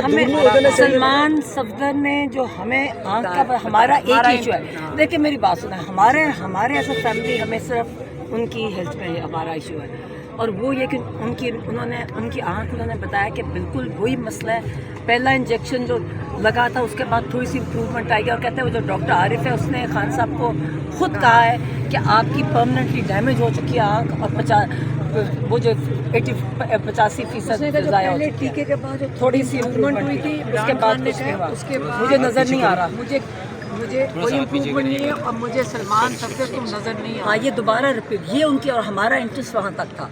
ہمیں سلمان صفدر نے جو ہمیں آنکھ کا ہمارا ایک ایشو ہے. دیکھیں میری بات سنیں, ہمارے ایز اے فیملی ہمیں صرف ان کی ہیلتھ پہ ہمارا ایشو ہے, اور وہ یہ کہ ان کی آنکھ انہوں نے بتایا کہ بالکل وہی مسئلہ ہے. پہلا انجیکشن جو لگا تھا اس کے بعد تھوڑی سی امپروومنٹ آئی گی, اور کہتے ہیں وہ جو ڈاکٹر عارف ہے اس نے خان صاحب کو خود کہا ہے کہ آپ کی پرماننٹلی ڈیمیج ہو چکی ہے آنکھ, اور وہ جو 85% ضائع ہو چکی ہے. ٹیکے کے بعد جو تھوڑی سی امپروومنٹ ہوئی تھی, اس کے بعد کچھ نہیں ہوا. مجھے نظر نہیں آ رہا, مجھے کوئی امپروومنٹ نہیں ہے, اور مجھے سلمان صفدر کو نظر نہیں آ رہا. ہاں یہ دوبارہ ریپیٹ, یہ ان کی, اور ہمارا انٹرسٹ وہاں تک تھا.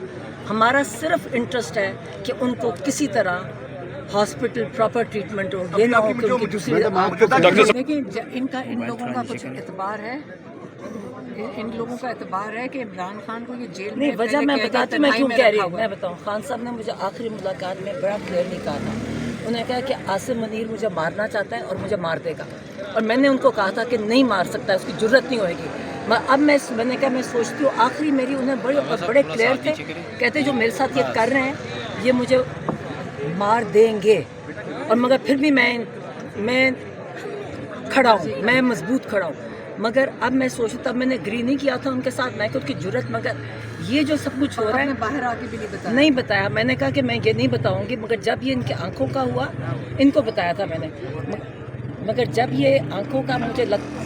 ہمارا صرف انٹرسٹ ہے کہ ان کو کسی طرح ہاسپٹل پراپر ٹریٹمنٹ ہو, یہ نہ ہو کہ ان کی دوسری. دیکھیں ان لوگوں کا کچھ اعتبار ہے, ان لوگوں کا اعتبار ہے کہ عمران خان کو یہ جیل میں نہیں, وجہ میں بتاتی ہوں میں کیوں کہہ رہی ہوں. میں بتاؤں, خان صاحب نے مجھے آخری ملاقات میں بڑا کلیئرلی کہا تھا. انہوں نے کہا کہ عاصم منیر مجھے مارنا چاہتا ہے اور مجھے مار دے گا, اور میں نے ان کو کہا تھا کہ نہیں مار سکتا, اس کی جرت نہیں ہوئے گی. اب میں نے کہا میں سوچتی ہوں آخری میری انہیں بڑے کلیئر تھے, کہتے جو میرے ساتھ یہ کر رہے ہیں یہ مجھے مار دیں گے, اور مگر پھر بھی میں کھڑا ہوں, میں مضبوط کھڑا ہوں. مگر اب میں سوچتا, تب میں نے اگری نہیں کیا تھا ان کے ساتھ, میں کہ ان کی جرت, مگر یہ جو سب کچھ ہو رہا ہے باہر آ کے بھی نہیں بتایا. میں نے کہا کہ میں یہ نہیں بتاؤں گی, مگر جب یہ ان کی آنکھوں کا ہوا ان کو بتایا تھا میں نے, مگر جب یہ آنکھوں کا مجھے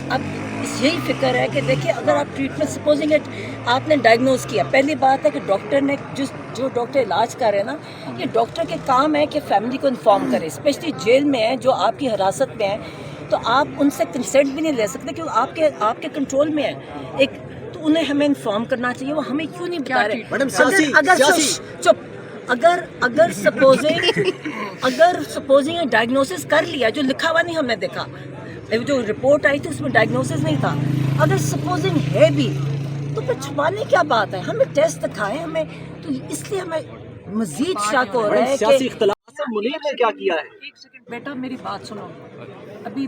اب یہی فکر ہے کہ دیکھیے اگر آپ ٹریٹمنٹ سپوزنگ آپ نے ڈائگنوز کیا, پہلی بات ہے کہ ڈاکٹر نے جو ڈاکٹر علاج کر رہے ہیں نا, یہ ڈاکٹر کے کام ہے کہ فیملی کو انفارم کرے, اسپیشلی جیل میں ہے جو آپ کی حراست میں ہے, تو آپ ان سے کنسنٹ بھی نہیں لے سکتے کیونکہ آپ کے کنٹرول میں ہے ایک, تو انہیں ہمیں انفارم کرنا چاہیے. وہ ہمیں کیوں نہیں بتا رہے؟ اگر سپوزنگ ڈائگنوسس کر لیا, جو لکھا ہوا نہیں ہم نے دیکھا, جو رپورٹ آئی تھی اس میں ڈائگنوسس نہیں تھا, اگر سپوزنگ ہے بھی تو پھر چھپانے کیا بات ہے؟ ہمیں ٹیسٹ دکھائیں ہمیں, تو اس لیے ہمیں مزید شک ہو رہا ہے کہ منیر نے کیا کیا ہے. ایک سیکنڈ بیٹا میری بات سنو. ابھی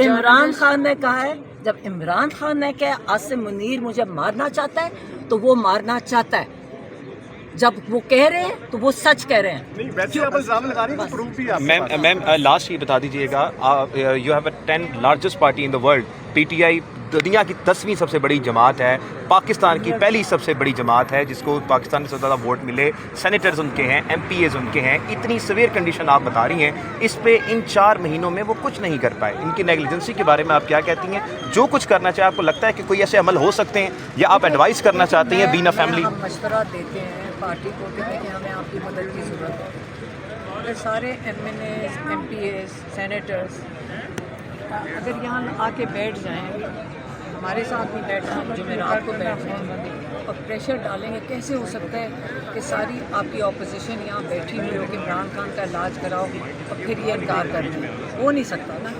عمران خان نے کہا ہے, جب عمران خان نے کہا عاصم منیر مجھے مارنا چاہتا ہے تو وہ مارنا چاہتا ہے, جب وہ کہہ رہے ہیں تو وہ سچ کہہ رہے ہیں. میم لاسٹ یہ بتا دیجیے گا, you have a 10 largest party in the world, P T I دنیا کی 10ویں سب سے بڑی جماعت ہے, پاکستان کی پہلی سب سے بڑی جماعت ہے جس کو پاکستان میں سب سے زیادہ ووٹ ملے, سینیٹرز ان کے ہیں, ایم پی ایز ان کے ہیں. اتنی سویئر کنڈیشن آپ بتا رہی ہیں, اس پہ ان 4 مہینوں میں وہ کچھ نہیں کر پائے. ان کی نیگلیجنسی کے بارے میں آپ کیا کہتی ہیں؟ جو کچھ کرنا چاہے آپ کو لگتا ہے کہ کوئی ایسے عمل ہو سکتے ہیں, یا آپ ایڈوائز کرنا چاہتے ہیں بین فیملی؟ ہم مشورہ دیتے ہیں پارٹی کو کہ دیکھیں ہمیں آپ کی مدد کی ضرورت ہے. اگر سارے MNAs, MPAs, senators اگر یہاں آ کے بیٹھ جائیں, ہمارے ساتھ نہیں بیٹھنا, جمعرات کو بیٹھ جائیں اور پریشر ڈالیں گے, کیسے ہو سکتا ہے کہ ساری آپ کی اپوزیشن یہاں بیٹھی ہوئی ہو کہ عمران خان کا علاج کراؤ اور پھر یہ انکار کر دیں؟ ہو نہیں سکتا نا.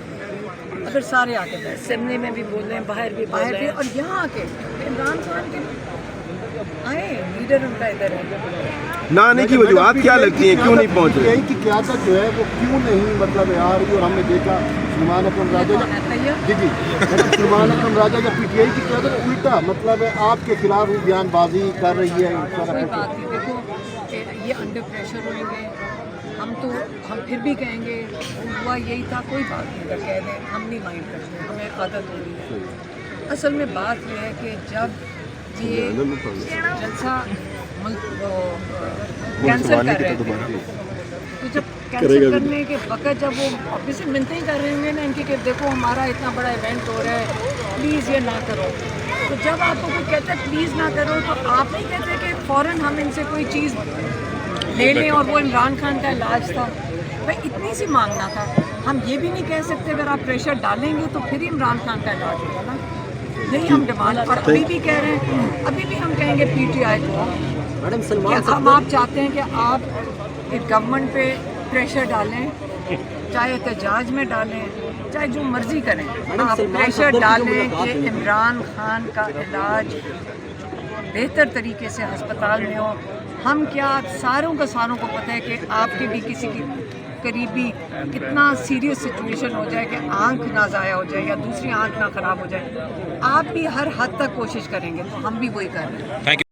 اگر سارے آ کے بیٹھ, اسمبلی میں بھی بول رہے ہیں, باہر بھی بول رہے ہیں, اور یہاں آ کے عمران خان کے آئے لیڈر ان کا ادھر ہے. نہ آنے کی وجوہات کیا لگتی ہیں, کیوں نہیں پہنچ رہے؟ کی قیادت جو ہے وہ کیوں نہیں مطلب آ رہی, اور ہم نے دیکھا سلمان اکرم راجہ سلمان اکرم راجہ یا پی ٹی آئی کی قیادت الٹا مطلب ہے آپ کے خلاف بیان بازی کر رہی ہے. کوئی بات نہیں, دیکھو کہ یہ انڈر پریشر ہوئیں گے, ہم پھر بھی کہیں گے ہوا یہی تھا, کوئی بات نہیں, اگر کہہ دیں ہم نہیں مائنڈ کرتے, ہمیں عادت ہو رہی ہے. اصل میں بات یہ ہے کہ جب یہ جلسہ کینسل کر رہے تھے, تو جب کینسل کرنے کے وقت جب وہ آفیسر منتیں ہی کر رہے ہوں گے نا ان کی کہ دیکھو ہمارا اتنا بڑا ایونٹ ہو رہا ہے, پلیز یہ نہ کرو, تو جب آپ کو کوئی کہتا ہے پلیز نہ کرو, تو آپ نہیں کہتے کہ فوراً ہم ان سے کوئی چیز لے لیں, اور وہ عمران خان کا علاج تھا, بھائی اتنی سی مانگنا تھا. ہم یہ بھی نہیں کہہ سکتے اگر آپ پریشر ڈالیں گے تو پھر ہی عمران خان کا علاج ہوگا نا. یہی ہم ڈیمانڈ, اور ابھی بھی کہہ رہے ہیں, ابھی بھی ہم کہیں گے پی ٹی آئی کو کہ ہم آپ چاہتے ہیں کہ آپ گورنمنٹ پہ پریشر ڈالیں, چاہے احتجاج میں ڈالیں, چاہے جو مرضی کریں, آپ پریشر ڈالیں کہ عمران خان کا علاج بہتر طریقے سے ہسپتال میں ہو. ہم کیا ساروں کو پتہ ہے کہ آپ کے بھی کسی کی قریبی کتنا سیریس سچویشن ہو جائے کہ آنکھ نہ ضائع ہو جائے یا دوسری آنکھ نہ خراب ہو جائے, آپ بھی ہر حد تک کوشش کریں گے, تو ہم بھی وہی کر رہے ہیں.